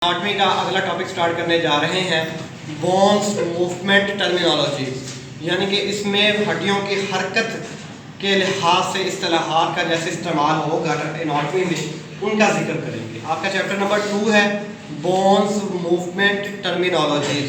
8वीं का अगला टॉपिक स्टार्ट करने जा रहे हैं बोन्स मूवमेंट टर्मिनोलॉजी, यानी कि इसमें हड्डियों की हरकत के लिहाज से इस्तिलाहात का जैसे इस्तेमाल होगा एनाटॉमी में उनका जिक्र करेंगे। आपका चैप्टर नंबर 2 है बोन्स मूवमेंट टर्मिनोलॉजी।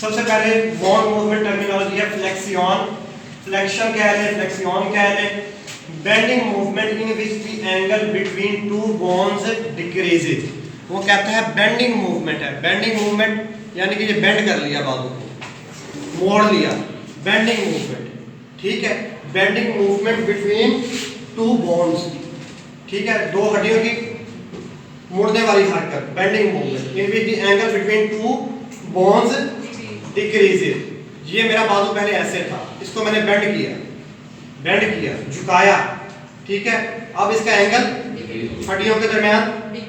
सबसे पहले बोन मूवमेंट टर्मिनोलॉजी है फ्लेक्सियन, फ्लेक्शन कह लें, फ्लेक्सियन कह लें। Bending movement in which the angle between two bones decreases, वो कहता है बेंडिंग मूवमेंट है। बेंडिंग मूवमेंट यानी कि ये बेंड कर लिया, बाजू को मोड़ लिया, बेंडिंग मूवमेंट। ठीक है, bending movement between two bones, ठीक है, दो हड्डियों की मुड़ने वाली हरकत, bending movement in which the angle between two bones decreases. ये मेरा बाजू पहले ऐसे था, इसको मैंने बेंड किया, झुकाया, ठीक है, अब इसका एंगल हड्डियों के दरमियान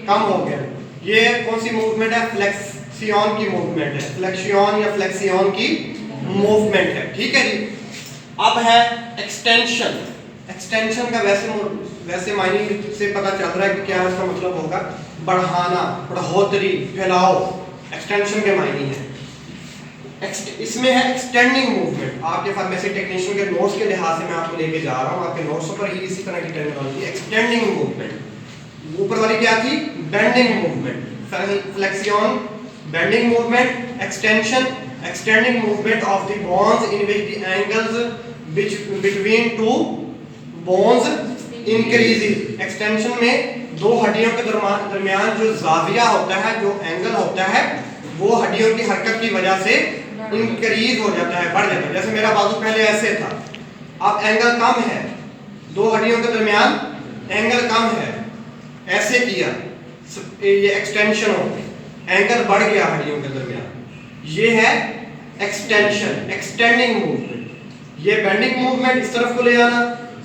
कम हो गया। ये कौन सी मूवमेंट है? फ्लेक्सियन की मूवमेंट है, फ्लेक्सियन या फ्लेक्सियन की मूवमेंट है। ठीक है जी। अब है एक्सटेंशन। एक्सटेंशन का वैसे मायने से पता चल रहा है कि क्या इसका मतलब होगा, बढ़ाना, बढ़ोतरी, फैलाव, एक्सटेंशन के मायने है। इसमें है एक्सटेंडिंग मूवमेंट। आपके फार्मेसी टेक्नीशियन के नोट्स के लिहाज से मैं आपको लेके जा रहा हूँ, आपके नोट्स पर ही इसी तरह की टर्मिनोलॉजी। एक्सटेंडिंग मूवमेंट ऊपर वाली क्या थी? Bending movement. Flexion, bending movement, extension, extending movement of the bones in which the angles between two bones increases. Extension में दो हड्डियों के दरमियान जो जाविया होता है, जो एंगल होता है, वो हड्डियों की हरकत की वजह से इंक्रीज हो जाता है, बढ़ जाता है। जैसे मेरा बाजू पहले ऐसे था, अब एंगल कम है, दो हड्डियों के दरमियान एंगल कम है, ऐसे किया, ये एक्सटेंशन हो गई, एंगल बढ़ गया हड्डियों के दरमियान, ये है एक्सटेंशन, एक्सटेंडिंग मूवमेंट। ये बेंडिंग मूवमेंट इस तरफ को ले जाना,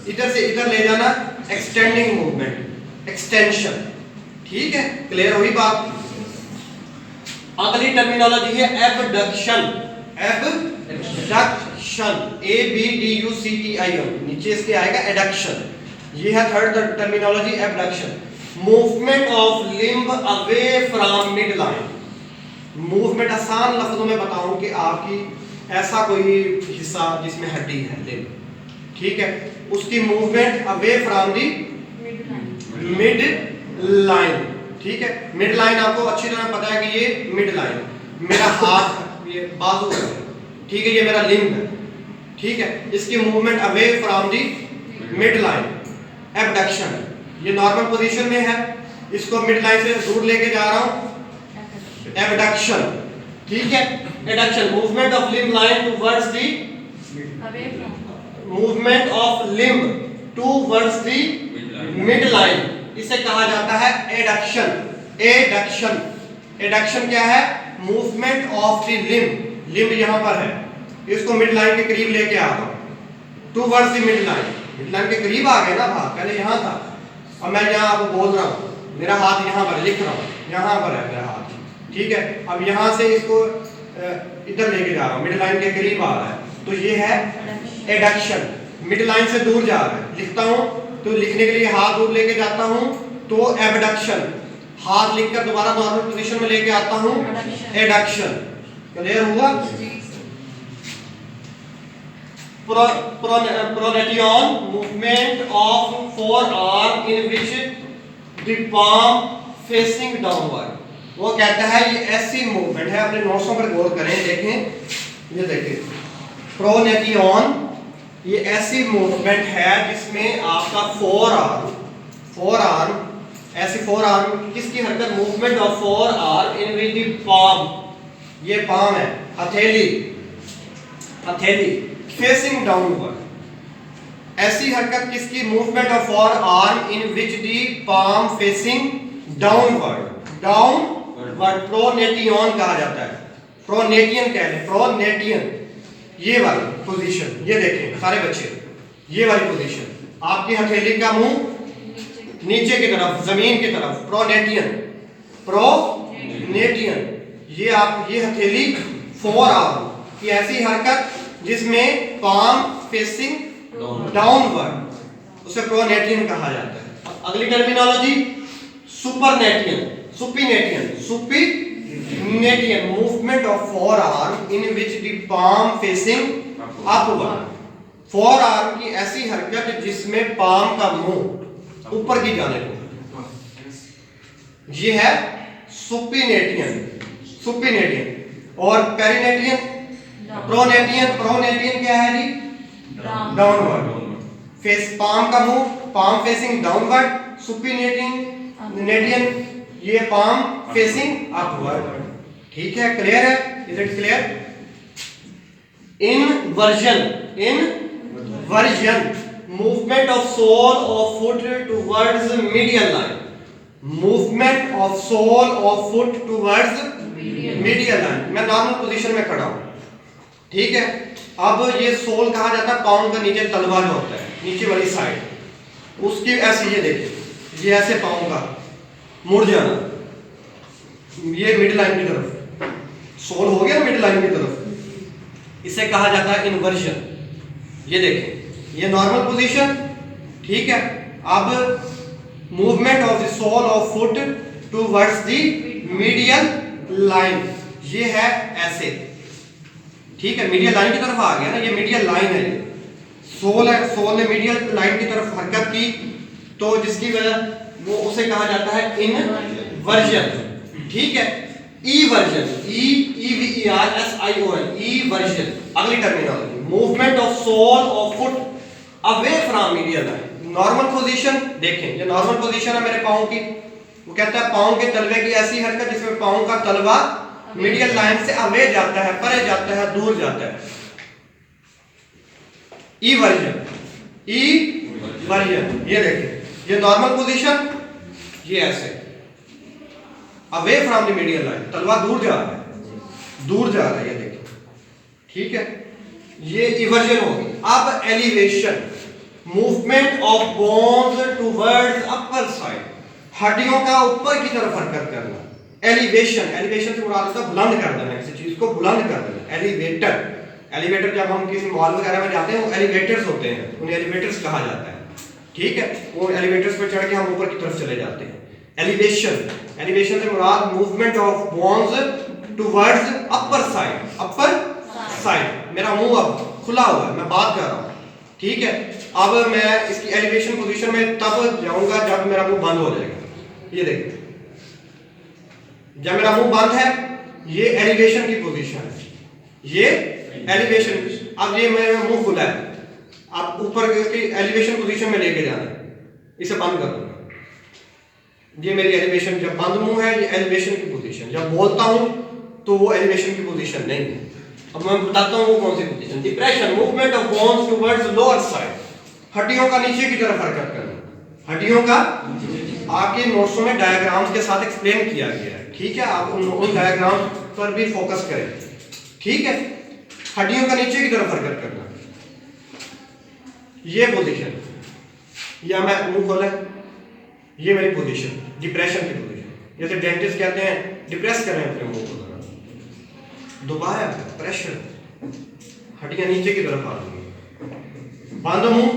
इधर से इधर ले जाना, एक्सटेंडिंग मूवमेंट, एक्सटेंशन। ठीक है, क्लियर हुई बात। अगली टर्मिनोलॉजी है एबडक्शन। एबडक्शन, ABDUCTION, नीचे इसके आएगा एडक्शन। ये है third terminology, abduction. Movement of limb away from mid line. Movement आसान लफ्जों में बताऊं कि आपकी ऐसा कोई हिस्सा जिसमें हड्डी है, लिम्ब, ठीक है, उसकी movement away from the mid line. ठीक है, मिड लाइन आपको अच्छी तरह पता है कि ये मिड लाइन, मेरा हाथ, ये बाजू है, ठीक है, ये मेरा लिम्ब है, ठीक है, इसकी movement away from the mid line, abduction. ये नॉर्मल पोजीशन में है, इसको मिड लाइन से दूर लेके जा रहा हूं, एबडक्शन। ठीक है, adduction, movement of limb line towards the movement of limb towards the mid line, इसे कहा जाता है एडक्शन। एडक्शन, एडक्शन क्या है? Movement of the limb, limb यहां पर है, इसको मिड लाइन के करीब लेके आ रहा हूं, towards the mid line, mid line के करीब आ गए ना भाग, पहले यहां था, अब मैं यहां आपको बोल रहा हूं, मेरा हाथ यहां पर, लिख रहा हूं, यहां पर है मेरा हाथ, ठीक है, अब यहां से इसको इधर लेके जा रहा हूं, मिड लाइन के करीब आ रहा है, तो ये है एडक्शन। मिड लाइन से दूर जा रहा है, लिखता हूं तो लिखने के लिए हाथ दूर लेके जाता हूं तो एबडक्शन, हाथ लिखकर दोबारा नॉर्मल पोजीशन में लेके आता हूं, एडक्शन। क्लियर हुआ? Pronation, movement of forearm in which the palm facing downward. वो कहता है ये ऐसी मूवमेंट है, अपने नोट्सों पर गौर करें, देखें, ये देखें, प्रोनेटियन, ये ऐसी मूवमेंट है जिसमें आपका फोरआर्म, ऐसी फोरआर्म किसकी हरकत? Movement of forearm in which the palm, ये पाम है, हथेली, हथेली फेसिंग डाउनवर्ड। ऐसी हरकत किसकी? Movement of forearm in which the palm facing downward, downward pronation कहा जाता है, प्रोनेटियन कह लें, प्रोनेटियन। ये वाली पोजीशन, ये देखें सारे बच्चे, ये वाली पोजीशन, आपकी हथेली का मुंह नीचे की तरफ, जमीन की तरफ, प्रोनेटियन, प्रोनेटियन। ये आप, ये हथेली फोरआर्म की ऐसी हरकत जिसमें पाम फेसिंग डाउनवर्ड, उसे प्रोनेटियन कहा जाता है। अगली terminology supination, supination, supination nation movement of forearm in which the palm facing upward. Forearm की ऐसी हरकत जिसमें पाम का मुंह ऊपर की जाने को, ये है सुपिनेटियन। सुपिनेटियन और पेरिनेटियन, प्रोनेटियन। प्रोनेटियन क्या है जी? डाउनवर्ड। फेस पाम का मुंह, पाम फेसिंग डाउनवर्ड। सुपिनेटियन नेटियन, ये पाम फेसिंग अपवर्ड। ठीक है, क्लियर है? Is it clear? Inversion, inversion movement of sole of foot towards medial line. Movement of sole of foot towards medial line. मैं normal position में खड़ा हूं, ठीक है। अब ये सोल कहा जाता है पांव का नीचे तलवा जो होता है, नीचे वाली साइड, उसकी ऐसे ये देखिए, ये ऐसे पांव का मुड़ जाना, ये मिड लाइन की तरफ, सोल हो गया मिड लाइन की तरफ, इसे कहा जाता है इन्वर्जन। ये देखें, ये नॉर्मल पोजीशन, ठीक है। अब movement of the sole of foot towards the medial line, ये है ऐसे, ठीक है। मीडियल लाइन की तरफ आ गया ना, ये मीडियल लाइन है, सोल है, सोल ने मीडियल लाइन की तरफ हरकत की, तो जिसकी वजह वो उसे कहा जाता है इनवर्जन, ठीक है। ईवर्जन, EVERSION, ईवर्जन। अगली terminology, movement of sole of foot away from medial line. Normal position देखें, ये नॉर्मल पोजीशन है मेरे पांव की, वो कहता है पांव के तलवे की ऐसी हरकत जिसमें पांव का तलवा मीडियल लाइन से अवे जाता है, परे जाता है, दूर जाता है। ईवर्जन, ईवर्जन। ये देखिए, ये नॉर्मल पोजीशन, ये ऐसे away from the medial line, तलवा दूर जा रहा है, दूर जा रहा है, ये देखिए, ठीक है। ये इवर्जन होगी। अब elevation, movement of bones towards upper side, हड्डियों का ऊपर की तरफ हरकत करना। एलिवेशन, एलिवेशन से मुराद होता है बुलंद कर देना, किसी चीज को बुलंद कर देना। एलिवेटर, एलिवेटर जब हम किसी मॉल वगैरह में जाते हैं, वो एलिवेटर्स होते हैं, उन्हें एलिवेटर्स कहा जाता है, ठीक है। वो एलिवेटर्स पर चढ़ के हम ऊपर की तरफ चले जाते हैं। एलिवेशन, एलिवेशन से मुराद movement of bones towards upper side, upper side. मेरा मुंह अब खुला हुआ है, मैं बात कर रहा हूं, ठीक है। अब मैं इसकी एलिवेशन पोजीशन में तब जाऊंगा जब मेरा मुंह बंद हो जाएगा। ये देखिए, जब मेरा मुंह बंद है, ये एलिवेशन की पोजीशन है, ये एलिवेशन। अब ये मेरा मुंह खुला है, अब ऊपर इसकी एलिवेशन पोजीशन में लेके जाना है, इसे बंद कर दूंगा। ये मेरी एलिवेशन, जब बंद मुंह है, ये एलिवेशन की पोजीशन। जब बोलता हूं तो वो एलिवेशन की पोजीशन नहीं है। अब मैं बताता हूं वो कौन सी position. Depression, movement of bones towards lower side, हड्डियों का नीचे की तरफ हरकत करना। हड्डियों का आपके नोट्सों में डायग्राम्स के साथ एक्सप्लेन किया गया है, ठीक है। आप उन डायग्राम पर भी फोकस करें, ठीक है। हड्डियों का नीचे की तरफ हरकत करना, ये पोजीशन, या मैं मुंह खोला, ये मेरी पोजीशन, डिप्रेशन की पोजीशन। जैसे डेंटिस्ट कहते हैं डिप्रेस करें अपने मुंह को, दबाया, प्रेशर, हड्डियां नीचे की तरफ आ गई। बंद मुंह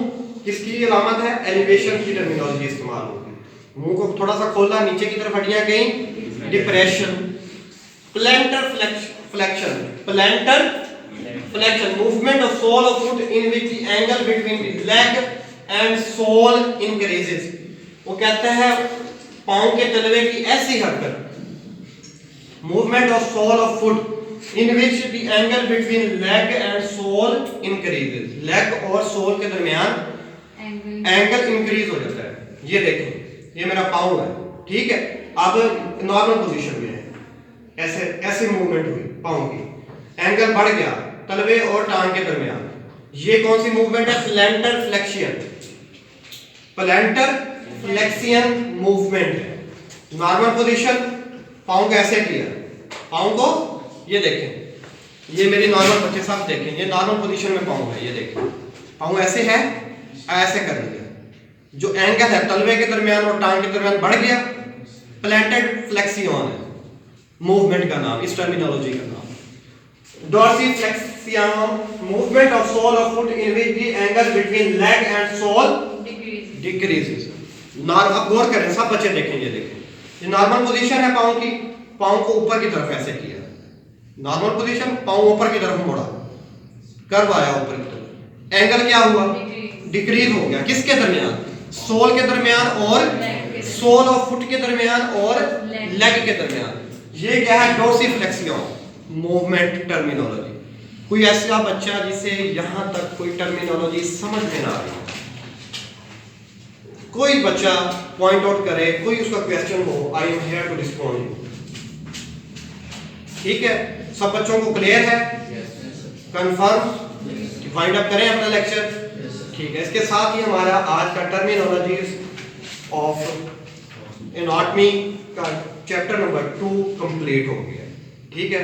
किसकी अलामत है? एलिवेशन की टर्मिनोलॉजी इस्तेमाल होगी। मुंह को थोड़ा सा खोला, नीचे की तरफ हड्डियां गई, depression. Plantar flexion, plantar flexion, movement of sole of foot in which the angle between the leg and sole increases. वो कहता है पांव के तलवे की ऐसी हरकत, movement of sole of foot in which the angle between leg and sole increases. Leg और सोल के दरमियान एंगल इंक्रीज हो जाता है। ये देखें, ये मेरा पांव है, ठीक है। अब नॉर्मल पोजीशन में है, ऐसे ऐसे मूवमेंट हुई पांव की, एंगल बढ़ गया तलवे और टांग के दरमियान। ये कौन सी मूवमेंट है? प्लैंटर फ्लेक्शन, प्लैंटर फ्लेक्सियन मूवमेंट है। नॉर्मल पोजीशन, पांव को ऐसे किया, पांव को, ये देखें, ये मेरी नॉर्मल, बच्चे साहब देखें, ये नॉर्मल पोजीशन में पांव है, ये देखें, पांव ऐसे है, ऐसे कर दिया। जो एंगल है तलवे के दरमियान और टांग के दरमियान बढ़ गया, प्लैंटेड फ्लेक्सियन है मूवमेंट का नाम, इस टर्मिनोलॉजी का नाम। Dorsiflexion, movement of sole of foot in which the angle between leg and sole decreases. अब गौर करें, सब बच्चे देखें, ये देखें, ये नॉर्मल पोजीशन है पांव की, पाँव को ऊपर की तरफ ऐसे किया, नॉर्मल पोजीशन, पाँव ऊपर की तरफ मोड़ा, कर्व आया ऊपर की तरफ, एंगल क्या हुआ, डिक्रीज हो गया, किसके दरमियान, सोल के दरमियान और सोल और फुट के दरमियान और लेग के दरमियान। ये क्या है, डोर्सिफ्लेक्सियन मूवमेंट टर्मिनोलॉजी। कोई ऐसा बच्चा जिसे यहां तक कोई टर्मिनोलॉजी समझ में ना आई, कोई बच्चा पॉइंट आउट करे, कोई उसका क्वेश्चन हो, I am here to respond. ठीक है, सब बच्चों को क्लियर है, कंफर्म, फाइंड अप करें अपना लेक्चर। ठीक है, इसके साथ ही हमारा आज का टर्मिनोलॉजीज ऑफ एनाटॉमी का चैप्टर नंबर 2 कंप्लीट हो गया। ठीक है।